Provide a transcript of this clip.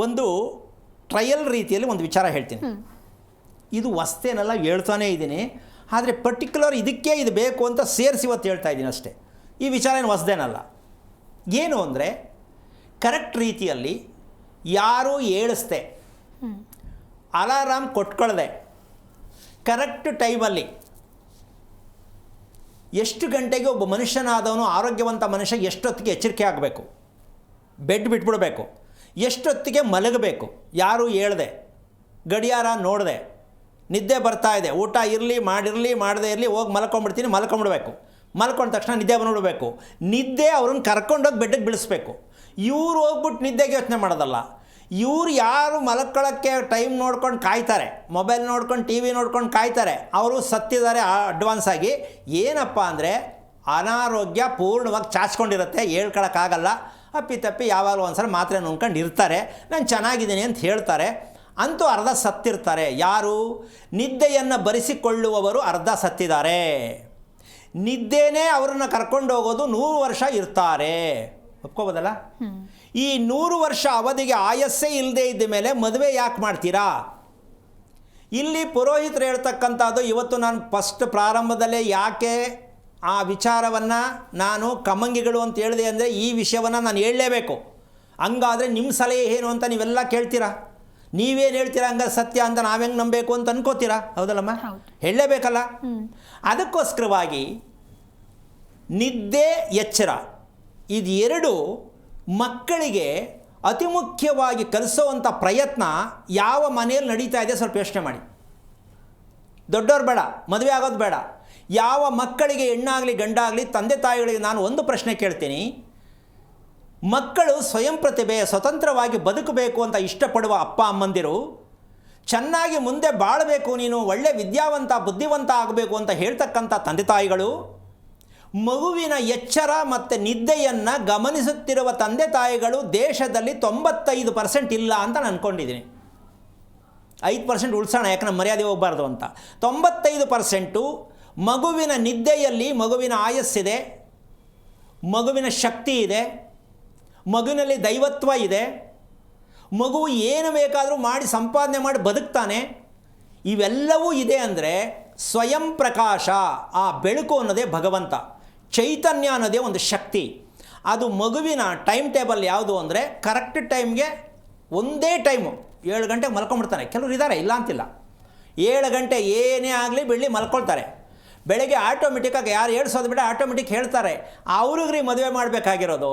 ಒಂದು ಟ್ರಯಲ್ ರೀತಿಯಲ್ಲಿ ಒಂದು ವಿಚಾರ ಹೇಳ್ತೀನಿ. ಇದು ಹೊಸ್ತೇನೆಲ್ಲ ಹೇಳ್ತಾನೇ ಇದ್ದೀನಿ, ಆದರೆ ಪರ್ಟಿಕ್ಯುಲರ್ ಇದಕ್ಕೆ ಇದು ಬೇಕು ಅಂತ ಸೇರಿಸಿ ಇವತ್ತು ಹೇಳ್ತಾ ಇದ್ದೀನಿ ಅಷ್ಟೇ. ಈ ವಿಚಾರ ಏನು ಹೊಸದೇನಲ್ಲ. ಏನು ಅಂದರೆ, ಕರೆಕ್ಟ್ ರೀತಿಯಲ್ಲಿ ಯಾರೂ ಏಳಿಸ್ದೆ, ಅಲಾರಾಮ್ ಕೊಟ್ಕೊಳ್ದೆ, ಕರೆಕ್ಟ್ ಟೈಮಲ್ಲಿ ಎಷ್ಟು ಗಂಟೆಗೆ ಒಬ್ಬ ಮನುಷ್ಯನಾದವನು, ಆರೋಗ್ಯವಂತ ಮನುಷ್ಯ ಎಷ್ಟೊತ್ತಿಗೆ ಎಚ್ಚರಿಕೆ ಆಗಬೇಕು, ಬೆಡ್ ಬಿಟ್ಬಿಡಬೇಕು, ಎಷ್ಟೊತ್ತಿಗೆ ಮಲಗಬೇಕು, ಯಾರೂ ಹೇಳ್ದೆ, ಗಡಿಯಾರ ನೋಡಿದೆ, ನಿದ್ದೆ ಬರ್ತಾ ಇದೆ, ಊಟ ಇರಲಿ ಮಾಡಿರಲಿ ಮಾಡದೇ ಇರಲಿ ಹೋಗಿ ಮಲ್ಕೊಂಡ್ಬಿಡ್ತೀನಿ, ಮಲ್ಕೊಂಡ್ಬಿಡ್ಬೇಕು, ಮಲ್ಕೊಂಡ ತಕ್ಷಣ ನಿದ್ದೆ ಬಂದ್ಬಿಡ್ಬೇಕು, ನಿದ್ದೆ ಅವ್ರನ್ನ ಕರ್ಕೊಂಡೋಗಿ ಬೆಡ್ಡಿಗೆ ಬಿಡಿಸ್ಬೇಕು. ಇವ್ರು ಹೋಗ್ಬಿಟ್ಟು ನಿದ್ದೆಗೆ ಯೋಚನೆ ಮಾಡೋದಲ್ಲ. ಇವ್ರು ಯಾರು ಮಲ್ಕೊಳ್ಳೋಕ್ಕೆ ಟೈಮ್ ನೋಡ್ಕೊಂಡು ಕಾಯ್ತಾರೆ, ಮೊಬೈಲ್ ನೋಡ್ಕೊಂಡು ಟಿ ವಿ ನೋಡ್ಕೊಂಡು ಕಾಯ್ತಾರೆ, ಅವರು ಸತ್ತಿದ್ದಾರೆ ಅಡ್ವಾನ್ಸ್ ಆಗಿ. ಏನಪ್ಪ ಅಂದರೆ, ಅನಾರೋಗ್ಯ ಪೂರ್ಣವಾಗಿ ಚಾಚ್ಕೊಂಡಿರುತ್ತೆ, ಹೇಳ್ಕೊಳಕ್ಕಾಗಲ್ಲ. ಅಪ್ಪಿತಪ್ಪಿ ಯಾವಾಗಲೂ ಒಂದ್ಸಲ ಮಾತ್ರೆ ನುಂಗ್ಕೊಂಡು ಇರ್ತಾರೆ, ನಾನು ಚೆನ್ನಾಗಿದ್ದೀನಿ ಅಂತ ಹೇಳ್ತಾರೆ. ಅಂತೂ ಅರ್ಧ ಸತ್ತಿರ್ತಾರೆ. ಯಾರು? ನಿದ್ದೆಯನ್ನು ಬರಿಸಿಕೊಳ್ಳುವವರು ಅರ್ಧ ಸತ್ತಿದ್ದಾರೆ. ನಿದ್ದೆನೇ ಅವ್ರನ್ನ ಕರ್ಕೊಂಡು ಹೋಗೋದು 100 ವರ್ಷ ಇರ್ತಾರೆ. ಒಪ್ಕೋಬೋದಲ್ಲ? ಈ 100 ವರ್ಷ ಅವಧಿಗೆ ಆಯಸ್ಸೇ ಇಲ್ಲದೆ ಇದ್ದ ಮೇಲೆ ಮದುವೆ ಯಾಕೆ ಮಾಡ್ತೀರಾ? ಇಲ್ಲಿ ಪುರೋಹಿತರು ಹೇಳ್ತಕ್ಕಂಥದ್ದು, ಇವತ್ತು ನಾನು ಫಸ್ಟ್ ಪ್ರಾರಂಭದಲ್ಲೇ ಯಾಕೆ ಆ ವಿಚಾರವನ್ನು ನಾನು ಕಮ್ಮಂಗಿಗಳು ಅಂತ ಹೇಳಿದೆ ಅಂದರೆ, ಈ ವಿಷಯವನ್ನು ನಾನು ಹೇಳಲೇಬೇಕು. ಹಂಗಾದರೆ ನಿಮ್ಮ ಸಲಹೆ ಏನು ಅಂತ ನೀವೆಲ್ಲ ಕೇಳ್ತೀರಾ. ನೀವೇನು ಹೇಳ್ತೀರಾ ಹಂಗಾರೆ ಸತ್ಯ ಅಂತ ನಾವು ಹೆಂಗೆ ನಂಬಬೇಕು ಅಂತ ಅನ್ಕೋತೀರಾ? ಹೌದಲ್ಲಮ್ಮ? ಹೇಳಲೇಬೇಕಲ್ಲ. ಅದಕ್ಕೋಸ್ಕರವಾಗಿ ನಿದ್ದೆ, ಎಚ್ಚರ ಇದು ಎರಡು ಮಕ್ಕಳಿಗೆ ಅತಿ ಮುಖ್ಯವಾಗಿ ಕಲಿಸೋವಂಥ ಪ್ರಯತ್ನ ಯಾವ ಮನೆಯಲ್ಲಿ ನಡೀತಾ ಇದೆ ಸ್ವಲ್ಪ ಯೋಚನೆ ಮಾಡಿ. ದೊಡ್ಡವ್ರು ಬೇಡ, ಮದುವೆ ಆಗೋದು ಬೇಡ, ಯಾವ ಮಕ್ಕಳಿಗೆ ಹೆಣ್ಣಾಗಲಿ ಗಂಡಾಗಲಿ ತಂದೆ ತಾಯಿಗಳಿಗೆ ನಾನು ಒಂದು ಪ್ರಶ್ನೆ ಕೇಳ್ತೀನಿ. ಮಕ್ಕಳು ಸ್ವಯಂ ಪ್ರತಿಭೆ, ಸ್ವತಂತ್ರವಾಗಿ ಬದುಕಬೇಕು ಅಂತ ಇಷ್ಟಪಡುವ ಅಪ್ಪ ಅಮ್ಮಂದಿರು, ಚೆನ್ನಾಗಿ ಮುಂದೆ ಬಾಳಬೇಕು, ನೀನು ಒಳ್ಳೆ ವಿದ್ಯಾವಂತ ಬುದ್ಧಿವಂತ ಆಗಬೇಕು ಅಂತ ಹೇಳ್ತಕ್ಕಂಥ ತಂದೆ ತಾಯಿಗಳು, ಮಗುವಿನ ಎಚ್ಚರ ಮತ್ತು ನಿದ್ದೆಯನ್ನು ಗಮನಿಸುತ್ತಿರುವ ತಂದೆ ತಾಯಿಗಳು ದೇಶದಲ್ಲಿ 95% ಇಲ್ಲ ಅಂತ ನಾನು ಅಂದ್ಕೊಂಡಿದ್ದೀನಿ. 5% ಉಳಿಸೋಣ, ಯಾಕಂದ್ರೆ ಮರ್ಯಾದೆ ಹೋಗಬಾರ್ದು ಅಂತ. 95% ಮಗುವಿನ ನಿದ್ದೆಯಲ್ಲಿ ಮಗುವಿನ ಆಯಸ್ಸಿದೆ, ಮಗುವಿನ ಶಕ್ತಿ ಇದೆ, ಮಗುವಿನಲ್ಲಿ ದೈವತ್ವ ಇದೆ, ಮಗು ಏನು ಬೇಕಾದರೂ ಮಾಡಿ ಸಂಪಾದನೆ ಮಾಡಿ ಬದುಕ್ತಾನೆ. ಇವೆಲ್ಲವೂ ಇದೆ ಅಂದರೆ ಸ್ವಯಂ ಪ್ರಕಾಶ, ಆ ಬೆಳಕು ಅನ್ನೋದೇ ಭಗವಂತ, ಚೈತನ್ಯ ಅನ್ನೋದೇ ಒಂದು ಶಕ್ತಿ. ಅದು ಮಗುವಿನ ಟೈಮ್ ಟೇಬಲ್ ಯಾವುದು ಅಂದರೆ, ಕರೆಕ್ಟ್ ಟೈಮ್ಗೆ ಒಂದೇ ಟೈಮು 7 ಗಂಟೆಗೆ ಮಲ್ಕೊಂಡ್ಬಿಡ್ತಾನೆ. ಕೆಲವರು ಇದ್ದಾರೆ, ಇಲ್ಲ ಅಂತಿಲ್ಲ. 7 ಗಂಟೆ ಏನೇ ಆಗಲಿ ಬಿಡಲಿ ಮಲ್ಕೊಳ್ತಾರೆ. ಬೆಳಗ್ಗೆ ಆಟೋಮೆಟಿಕ್ಕಾಗಿ ಯಾರು ಹೇಳ್ಸೋದು ಬಿಡ ಆಟೋಮೆಟಿಕ್ ಹೇಳ್ತಾರೆ. ಅವ್ರಿಗೆ ಮದುವೆ ಮಾಡಬೇಕಾಗಿರೋದು